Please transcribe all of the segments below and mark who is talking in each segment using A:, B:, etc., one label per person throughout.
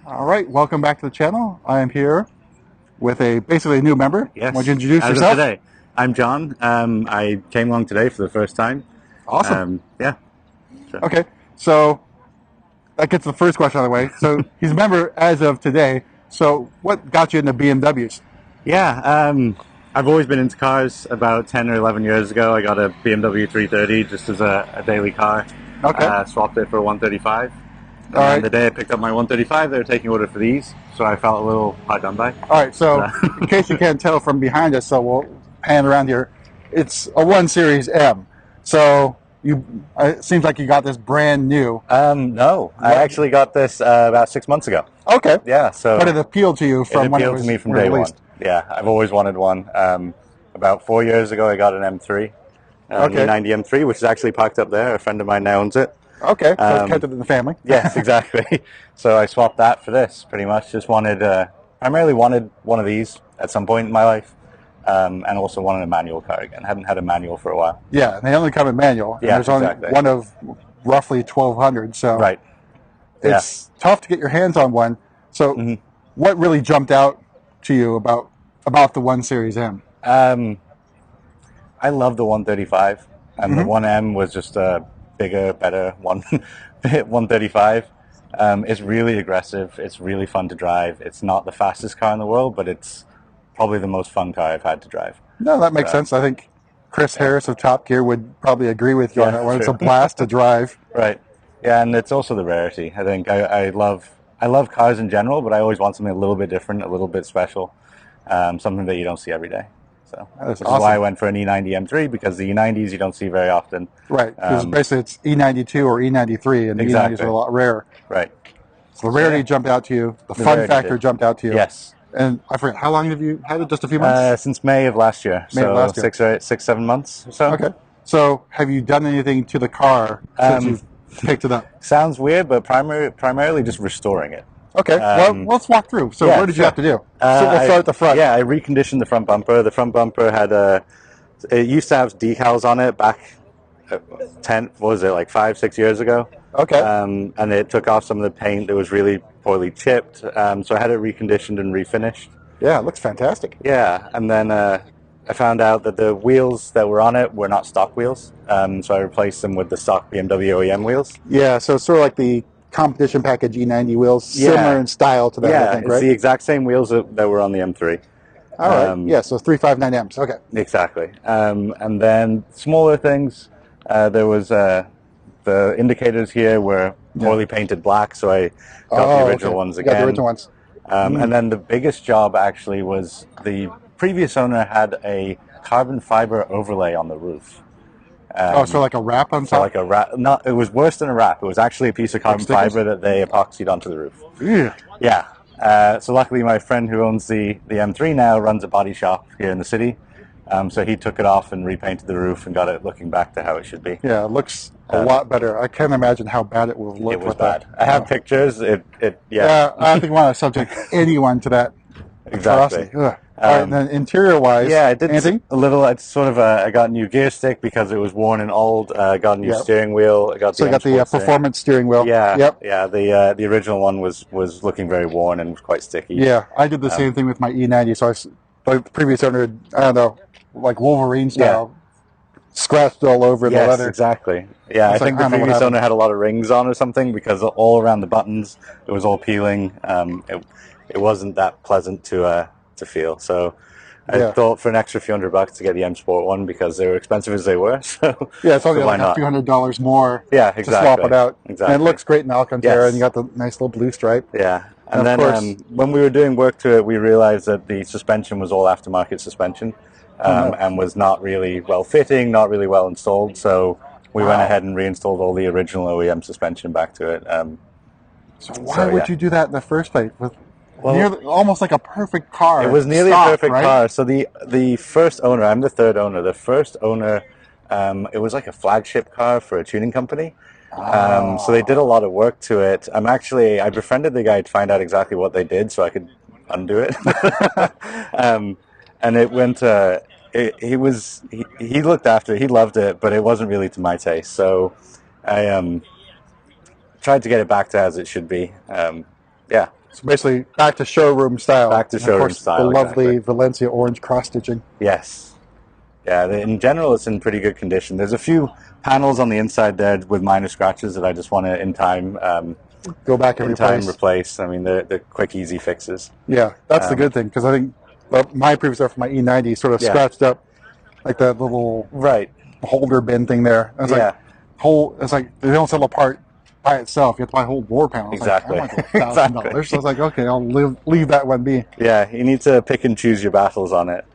A: All right, welcome back to the channel. I am here with basically a new member.
B: Yes,
A: Why don't you introduce
B: as of
A: yourself?
B: today. I'm John. I came along today for the first time.
A: Awesome.
B: Yeah. So,
A: Okay, so that gets the first question out of the way. So he's a member as of today. So what got you into BMWs?
B: yeah. I've always been into cars. About 10 or 11 years ago, I got a BMW 330 just as a daily car.
A: Okay,
B: Swapped it for a 135.
A: all
B: And then
A: right,
B: the day I picked up my 135, they were taking order for these. So I felt a little hard done by.
A: all right. So
B: So,
A: in case you can't tell from behind us, so we'll pan around here. It's a 1 Series M. So it seems like you got this brand new.
B: no, I
A: What?
B: actually got this about 6 months ago.
A: Okay,
B: Yeah,
A: but it
B: so
A: appealed to you
B: it
A: from when it
B: appealed to
A: was
B: me from day one.
A: released.
B: Yeah, I've always wanted one. About 4 years ago, I got an M3, an
A: Okay,
B: E90 M3, which is actually parked up there. A friend of mine now owns it.
A: okay. So it's kept
B: Um,
A: it in the family.
B: yes, exactly. So I swapped that for this, pretty much. Just primarily wanted one of these at some point in my life, and also wanted a manual car again. Haven't had a manual for a while.
A: Yeah, and they only come in manual, and
B: Yeah,
A: there's only
B: exactly.
A: one of roughly 1,200, so
B: Right. Yeah.
A: it's tough to get your hands on one. So,
B: hmm
A: what really jumped out to you about the 1 Series M?
B: Um, I love the 135, and the
A: Hmm.
B: 1M was just a bigger, better 135. It's really aggressive. It's really fun to drive. It's not the fastest car in the world, but it's probably the most fun car I've had to drive.
A: No, that makes
B: So,
A: sense. I think Chris
B: yeah,
A: Harris of Top Gear would probably agree with you on
B: yeah,
A: that one. It's
B: true.
A: a blast to drive.
B: Right. Yeah, and it's also the rarity. I think I love cars in general, but I always want something a little bit different, a little bit special, something that you don't see every day. So,
A: That is
B: which is why I
A: awesome.
B: went for an E90 M3 because the E90s you don't see very often.
A: Right, because
B: Um,
A: basically it's E92 or E93, and the E90s are a
B: exactly.
A: lot rarer.
B: Right.
A: So the
B: So
A: rarity
B: yeah,
A: jumped out to you. The
B: the
A: fun
B: rarity
A: factor
B: did.
A: jumped out to you.
B: Yes.
A: And I forget, how long have you had it? Just a few months?
B: Since May of last year,
A: May of
B: so
A: last year.
B: 6, 7 months or so.
A: Okay. So have you done anything to the car since
B: Um,
A: you've picked it up?
B: Sounds weird, but primarily just restoring it.
A: Okay. Well,
B: Um,
A: let's walk through. So
B: yeah,
A: what did you have
B: sure.
A: to do? So we'll start at the front.
B: Yeah, I reconditioned the front bumper. The front bumper had it used to have decals on it back 10, what was it, like 5, 6 years ago?
A: Okay.
B: And it took off some of the paint that was really poorly chipped. So I had it reconditioned and refinished.
A: Yeah, it looks fantastic.
B: Yeah, and then I found out that the wheels that were on it were not stock wheels. So I replaced them with the stock BMW OEM wheels.
A: Yeah, so it's sort of like the competition package E90 wheels, similar
B: Yeah,
A: in style to that, I
B: yeah,
A: think,
B: it's
A: right?
B: the exact same wheels that were on the M3.
A: All right. Yeah, so 359Ms. Okay.
B: Exactly. And then smaller things, there was the indicators here were poorly painted black, so I got the
A: Oh,
B: original
A: okay.
B: ones
A: You got the
B: again.
A: original ones.
B: And then the biggest job actually was the previous owner had a carbon fiber overlay on the roof.
A: Oh, so like a wrap on
B: So
A: top?
B: like a wrap, not, it was worse than a wrap. It was actually a piece of carbon
A: stickers?
B: fiber that they epoxied onto the roof.
A: Yeah.
B: Yeah. So luckily, my friend who owns the M3 now runs a body shop here in the city. So he took it off and repainted the roof and got it looking back to how it should be.
A: Yeah, it looks a lot better. I can't imagine how bad it will look
B: It was
A: with
B: bad.
A: that.
B: I have pictures. Yeah,
A: Yeah, I don't think we want to subject anyone to that
B: exactly.
A: atrocity. Ugh. All right, and then interior-wise,
B: Yeah, I did
A: anything?
B: a little. It's sort of I got a new gear stick because it was worn and old. I got a new
A: Yep.
B: steering wheel. I got
A: So
B: the
A: you got the
B: M-Sport steering.
A: performance steering wheel.
B: Yeah,
A: Yep.
B: yeah. The original one was looking very worn and quite sticky.
A: Yeah, I did the same thing with my E90. So the previous owner, I don't know, like Wolverine style, scratched all over the
B: Yes,
A: leather.
B: exactly. Yeah, I
A: It's like,
B: think the
A: I don't know what
B: previous
A: happened.
B: owner had a lot of rings on or something because all around the buttons it was all peeling. It wasn't that pleasant to feel. So I
A: Yeah.
B: thought for an extra few $100 to get the M Sport one because they were expensive as they were. So
A: Yeah, it's only
B: so why
A: like a
B: not?
A: few $100 more
B: Yeah,
A: to swap
B: exactly.
A: it out.
B: Exactly.
A: And it looks great in Alcantara, and you
B: Yes.
A: got the nice little blue stripe.
B: Yeah.
A: And
B: And
A: of
B: then
A: course,
B: when we were doing work to it, we realized that the suspension was all aftermarket suspension
A: oh no.
B: and was not really well fitting, not really well installed. So we went
A: Wow.
B: ahead and reinstalled all the original OEM suspension back to it.
A: So why would
B: Yeah.
A: you do that in the first place? With
B: Well,
A: nearly, almost like a perfect car.
B: it was nearly
A: stock,
B: a perfect
A: right?
B: car. So the first owner, I'm the third owner. The first owner, it was like a flagship car for a tuning company. So they did a lot of work to it. I befriended the guy to find out exactly what they did so I could undo it. And it went. He looked after it. He loved it, but it wasn't really to my taste. So I tried to get it back to as it should be. Yeah.
A: So basically, back to showroom style.
B: Back to
A: And
B: showroom
A: of course,
B: style,
A: the lovely
B: exactly.
A: Valencia orange cross stitching.
B: Yes. Yeah, in general, it's in pretty good condition. There's a few panels on the inside there with minor scratches that I just want to,
A: Go back and
B: in time
A: replace.
B: replace. I mean, they're quick, easy fixes.
A: Yeah, that's the good thing, because I think my previous stuff for my E90 sort of
B: Yeah.
A: scratched up like that little
B: Right.
A: holder bin thing there. And it's
B: Yeah.
A: like it's like they don't sell a part by itself. You have to buy a whole door panel. It's
B: Exactly.
A: like, I'm like $1,000.
B: Exactly.
A: So I was like, okay, I'll leave that one be.
B: Yeah, you need to pick and choose your battles on it.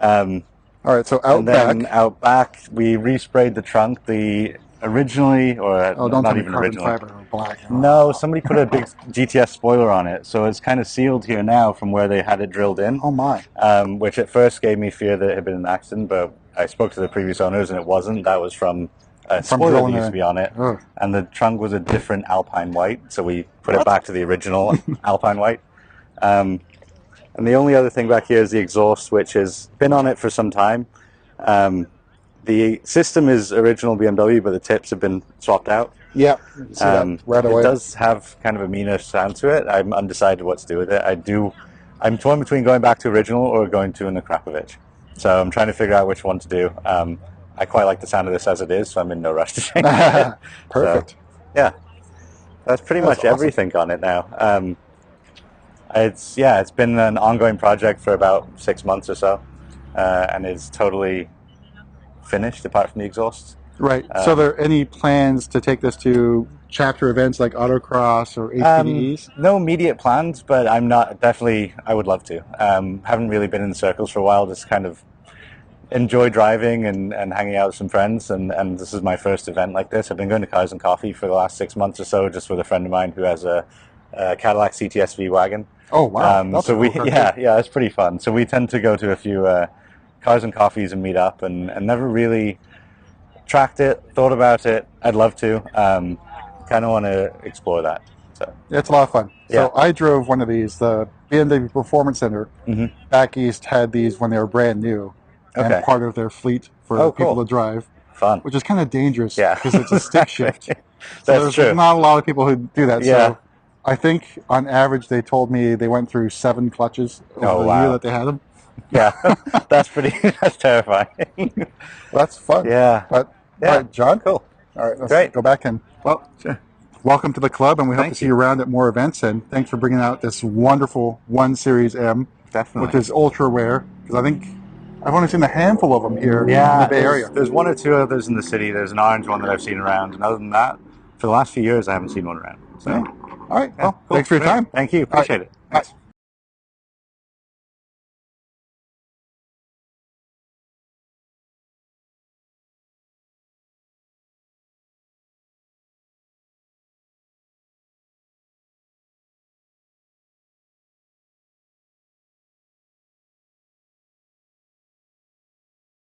A: All right, so out
B: And then
A: back.
B: out back, we resprayed the trunk. The originally, or
A: Oh, don't
B: not
A: tell me
B: even
A: carbon
B: originally.
A: fiber or black.
B: No, somebody put a big GTS spoiler on it, so it's kind of sealed here now from where they had it drilled in.
A: Oh my.
B: Which at first gave me fear that it had been an accident, but I spoke to the previous owners and it wasn't. That was from a spoiler that
A: drilling
B: used
A: it.
B: to be on it,
A: Ugh.
B: and the trunk was a different Alpine white, so we put it back to the original Alpine white. And the only other thing back here is the exhaust, which has been on it for some time. The system is original BMW, but the tips have been swapped out.
A: Yeah, you see that right away.
B: It does have kind of a meaner sound to it. I'm undecided what to do with it. I'm torn between going back to original or going to an Akrapovic. So I'm trying to figure out which one to do. I quite like the sound of this as it is, so I'm in no rush to change it.
A: Perfect.
B: So, yeah, that's pretty much
A: awesome.
B: everything on it now. It's been an ongoing project for about 6 months or so, and it's totally finished apart from the exhaust.
A: Right. So are there any plans to take this to chapter events like autocross or HPDEs?
B: No immediate plans, but I would love to. Haven't really been in the circles for a while, just kind of enjoy driving and hanging out with some friends, and this is my first event like this. I've been going to Cars and Coffee for the last 6 months or so, just with a friend of mine who has a Cadillac CTS-V wagon.
A: Oh wow!
B: So it's pretty fun. So we tend to go to a few Cars and Coffees and meet up, and never really tracked it, thought about it. I'd love to. Kind of want to explore that. So
A: it's a lot of fun.
B: Yeah.
A: So I drove one of these. The BMW Performance Center back east had these when they were brand new,
B: Okay.
A: and part of their fleet for people to drive.
B: Fun.
A: Which is kind of dangerous,
B: Yeah.
A: because it's a stick shift. So
B: That's true.
A: there's not a lot of people who do that.
B: Yeah.
A: So I think on average they told me they went through 7 clutches over the year that they had them.
B: Yeah, that's terrifying.
A: Well, that's fun.
B: Yeah.
A: But
B: Yeah.
A: all right, John.
B: Cool.
A: All right, let's
B: Great.
A: go back and welcome to the club, and we hope
B: Thank
A: to see you around at more events. And thanks for bringing out this wonderful 1 Series M,
B: Definitely.
A: which is ultra rare. Because I think I've only seen a handful of them here in
B: Yeah,
A: the Bay Area.
B: there's 1 or 2 others in the city. There's an orange one that I've seen around, and other than that, for the last few years, I haven't seen one around. So,
A: All right. Well,
B: cool.
A: thanks for your
B: Great.
A: time.
B: Thank you.
A: All right.
B: Appreciate it.
A: Bye.
B: Thanks.